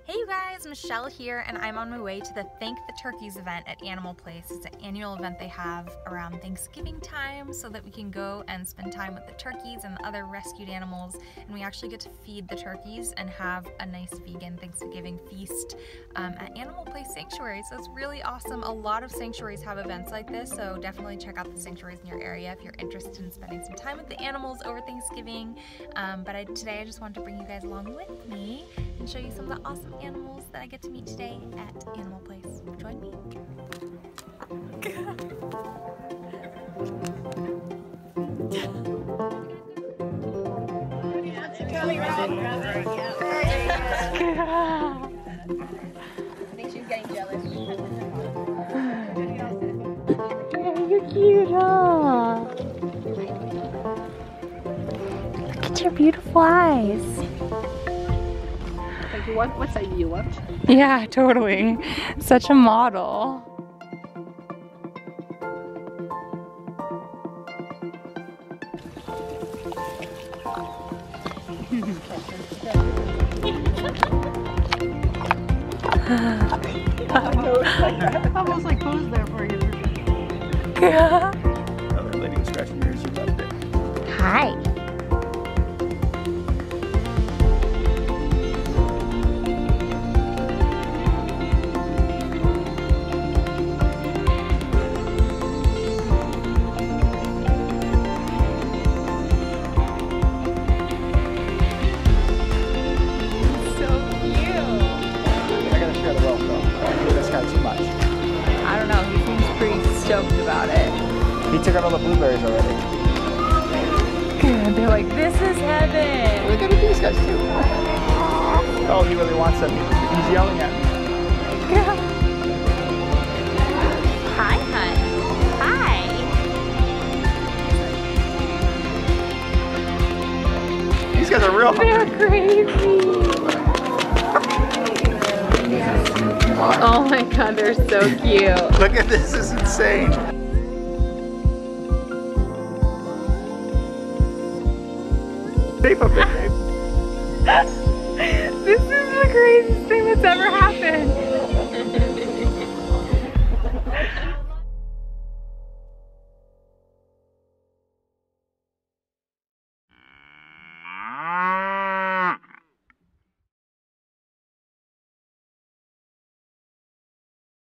Hey you guys, Michelle here, and I'm on my way to the Thank the Turkeys event at Animal Place. It's an annual event they have around Thanksgiving time so that we can go and spend time with the turkeys and the other rescued animals, and we actually get to feed the turkeys and have a nice vegan Thanksgiving feast at Animal Place Sanctuary. So it's really awesome. A lot of sanctuaries have events like this, so definitely check out the sanctuaries in your area if you're interested in spending some time with the animals over Thanksgiving. Today I just wanted to bring you guys along with me and show you some of the awesome animals that I get to meet today at Animal Place. Join me. I think she's getting jealous. Yeah, you're cute, huh? Look at your beautiful eyes. What size do you want? Yeah, totally. Such a model. Almost like pose there for you. Another lady was scratching yours. She loved it. Hi. I don't know, he seems pretty stoked about it. He took out all the blueberries already. Good. They're like, this is heaven. Look at these guys too. Oh, he really wants them. He's yelling at me. Hi, hun. Hi. These guys are real hungry. They're crazy. Oh my god, they're so cute. Look at this, this is insane. Shape of it, babe. This is the craziest thing that's ever happened.